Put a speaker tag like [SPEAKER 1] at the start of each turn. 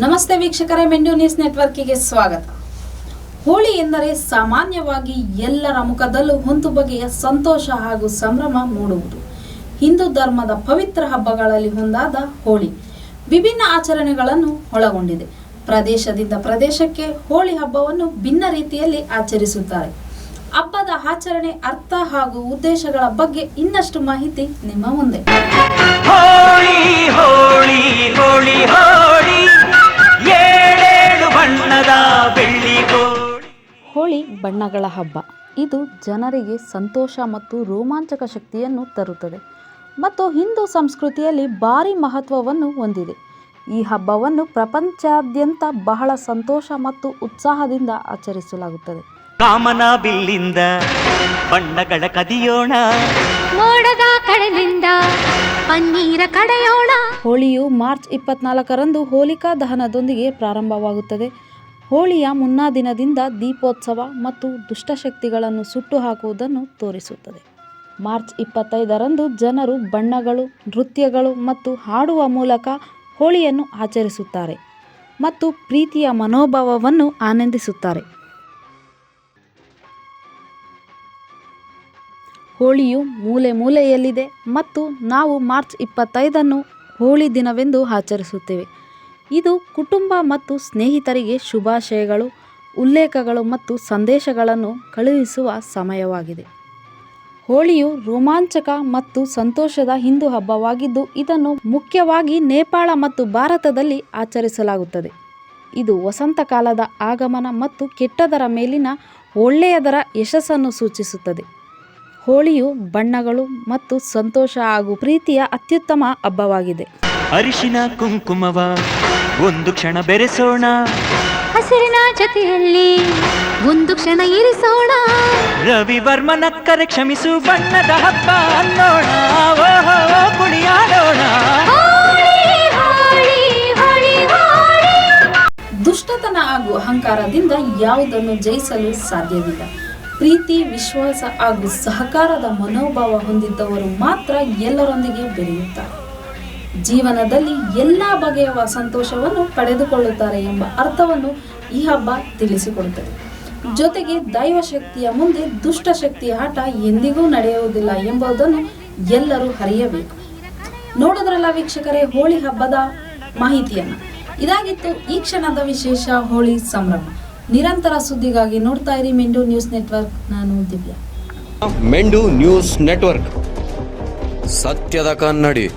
[SPEAKER 1] ನಮಸ್ತೆ ವೀಕ್ಷಕರೇ, ಮೆಂಡು ನ್ಯೂಸ್ ನೆಟ್ವರ್ಕಿಗೆ ಸ್ವಾಗತ. ಹೋಳಿ ಎಂದರೆ ಸಾಮಾನ್ಯವಾಗಿ ಎಲ್ಲರ ಮುಖದಲ್ಲೂ ಒಂದು ಬಗೆಯ ಸಂತೋಷ ಹಾಗೂ ಸಂಭ್ರಮ ಮೂಡುವುದು. ಹಿಂದೂ ಧರ್ಮದ ಪವಿತ್ರ ಹಬ್ಬಗಳಲ್ಲಿ ಒಂದಾದ ಹೋಳಿ ವಿಭಿನ್ನ ಆಚರಣೆಗಳನ್ನು ಒಳಗೊಂಡಿದೆ. ಪ್ರದೇಶದಿಂದ ಪ್ರದೇಶಕ್ಕೆ ಹೋಳಿ ಹಬ್ಬವನ್ನು ಭಿನ್ನ ರೀತಿಯಲ್ಲಿ ಆಚರಿಸುತ್ತಾರೆ. ಹಬ್ಬದ ಆಚರಣೆ, ಅರ್ಥ ಹಾಗೂ ಉದ್ದೇಶಗಳ ಬಗ್ಗೆ ಇನ್ನಷ್ಟು ಮಾಹಿತಿ ನಿಮ್ಮ ಮುಂದೆ.
[SPEAKER 2] ಹೋಳಿ ಹೋಳಿ ಹೋಳಿ ಹೋಳಿ
[SPEAKER 1] ಹೋಳಿ ಬಣ್ಣಗಳ ಹಬ್ಬ. ಇದು ಜನರಿಗೆ ಸಂತೋಷ ಮತ್ತು ರೋಮಾಂಚಕ ಶಕ್ತಿಯನ್ನು ತರುತ್ತದೆ ಮತ್ತು ಹಿಂದೂ ಸಂಸ್ಕೃತಿಯಲ್ಲಿ ಭಾರಿ ಮಹತ್ವವನ್ನು ಹೊಂದಿದೆ. ಈ ಹಬ್ಬವನ್ನು ಪ್ರಪಂಚಾದ್ಯಂತ ಬಹಳ ಸಂತೋಷ ಮತ್ತು ಉತ್ಸಾಹದಿಂದ ಆಚರಿಸಲಾಗುತ್ತದೆ.
[SPEAKER 2] ಕಾಮನ ಬಿಲ್ಲಿಂದ ಬಣ್ಣಗಳ ಕದಿಯೋಣ,
[SPEAKER 3] ಮೋಡದ ಕಡಲಿಂದ ಪನ್ನೀರ ಕಡೆಯೋಣ.
[SPEAKER 1] ಹೋಳಿಯು ಮಾರ್ಚ್ 24ರಂದು ಹೋಲಿಕಾ ದಹನದೊಂದಿಗೆ ಪ್ರಾರಂಭವಾಗುತ್ತದೆ. ಹೋಳಿಯ ಮುನ್ನಾ ದಿನದಿಂದ ದೀಪೋತ್ಸವ ಮತ್ತು ದುಷ್ಟಶಕ್ತಿಗಳನ್ನು ಸುಟ್ಟು ಹಾಕುವುದನ್ನು ತೋರಿಸುತ್ತದೆ. ಮಾರ್ಚ್ 25ರಂದು ಜನರು ಬಣ್ಣಗಳು, ನೃತ್ಯಗಳು ಮತ್ತು ಹಾಡುವ ಮೂಲಕ ಹೋಳಿಯನ್ನು ಆಚರಿಸುತ್ತಾರೆ ಮತ್ತು ಪ್ರೀತಿಯ ಮನೋಭಾವವನ್ನು ಆನಂದಿಸುತ್ತಾರೆ. ಹೋಳಿಯು ಮೂಲೆ ಮೂಲೆಯಲ್ಲಿದೆ ಮತ್ತು ನಾವು ಮಾರ್ಚ್ 25ಅನ್ನು ಹೋಳಿ ದಿನವೆಂದು ಆಚರಿಸುತ್ತೇವೆ. ಇದು ಕುಟುಂಬ ಮತ್ತು ಸ್ನೇಹಿತರಿಗೆ ಶುಭಾಶಯಗಳು, ಉಲ್ಲೇಖಗಳು ಮತ್ತು ಸಂದೇಶಗಳನ್ನು ಕಳುಹಿಸುವ ಸಮಯವಾಗಿದೆ. ಹೋಳಿಯು ರೋಮಾಂಚಕ ಮತ್ತು ಸಂತೋಷದ ಹಿಂದೂ ಹಬ್ಬವಾಗಿದ್ದು, ಇದನ್ನು ಮುಖ್ಯವಾಗಿ ನೇಪಾಳ ಮತ್ತು ಭಾರತದಲ್ಲಿ ಆಚರಿಸಲಾಗುತ್ತದೆ. ಇದು ವಸಂತಕಾಲದ ಆಗಮನ ಮತ್ತು ಕೆಟ್ಟದರ ಮೇಲಿನ ಒಳ್ಳೆಯದರ ಯಶಸ್ಸನ್ನು ಸೂಚಿಸುತ್ತದೆ. ಹೋಳಿಯು ಬಣ್ಣಗಳು ಮತ್ತು ಸಂತೋಷ ಹಾಗೂ ಪ್ರೀತಿಯ ಅತ್ಯುತ್ತಮ ಹಬ್ಬವಾಗಿದೆ.
[SPEAKER 2] ಅರಿಶಿನ ಕುಂಕುಮವ ಒಂದು ಕ್ಷಣ ಬೆರೆಸೋಣ,
[SPEAKER 3] ಹಸಿರಿನ ಜೊತೆಯಲ್ಲಿ ಒಂದು ಕ್ಷಣ ಇರಿಸೋಣ.
[SPEAKER 2] ರವಿವರ್ಮನ ಕರೆ ಕ್ಷಮಿಸು, ಬಣ್ಣದ ಹಬ್ಬ ಅನ್ನೋಣ, ಓಹೋ ಕುಣಿಯಾಡೋಣ.
[SPEAKER 1] ದುಷ್ಟತನ ಹಾಗೂ ಅಹಂಕಾರದಿಂದ ಯಾವುದನ್ನು ಜಯಿಸಲು ಸಾಧ್ಯವಿಲ್ಲ. ಪ್ರೀತಿ, ವಿಶ್ವಾಸ ಹಾಗೂ ಸಹಕಾರದ ಮನೋಭಾವ ಹೊಂದಿದ್ದವರು ಮಾತ್ರ ಎಲ್ಲರೊಂದಿಗೆ ಬೆರೆಯುತ್ತಾರೆ. ಜೀವನದಲ್ಲಿ ಎಲ್ಲ ಬಗೆಯ ಸಂತೋಷವನ್ನು ಪಡೆದುಕೊಳ್ಳುತ್ತಾರೆ ಎಂಬ ಅರ್ಥವನ್ನು ಈ ಹಬ್ಬ ತಿಳಿಸಿಕೊಡುತ್ತದೆ. ಜೊತೆಗೆ ದೈವಶಕ್ತಿಯ ಮುಂದೆ ದುಷ್ಟಶಕ್ತಿಯ ಆಟ ಎಂದಿಗೂ ನಡೆಯುವುದಿಲ್ಲ ಎಂಬುದನ್ನು ಎಲ್ಲರೂ ಅರಿಯಬೇಕು. ನೋಡಿದ್ರಲ್ಲ ವೀಕ್ಷಕರೇ, ಹೋಳಿ ಹಬ್ಬದ ಮಾಹಿತಿಯನ್ನು. ಇದಾಗಿತ್ತು ಈ ಕ್ಷಣದ ವಿಶೇಷ ಹೋಳಿ ಸಂಭ್ರಮ. ನಿರಂತರ ಸುದ್ದಿಗಾಗಿ ನೋಡ್ತಾ ಇರಿ ಮೆಂಡು ನ್ಯೂಸ್ ನೆಟ್ವರ್ಕ್. ನಾನು ದಿವ್ಯಾ.
[SPEAKER 4] ಮೆಂಡು ನ್ಯೂಸ್ ನೆಟ್ವರ್ಕ್, ಸತ್ಯದ ಕನ್ನಡಿ.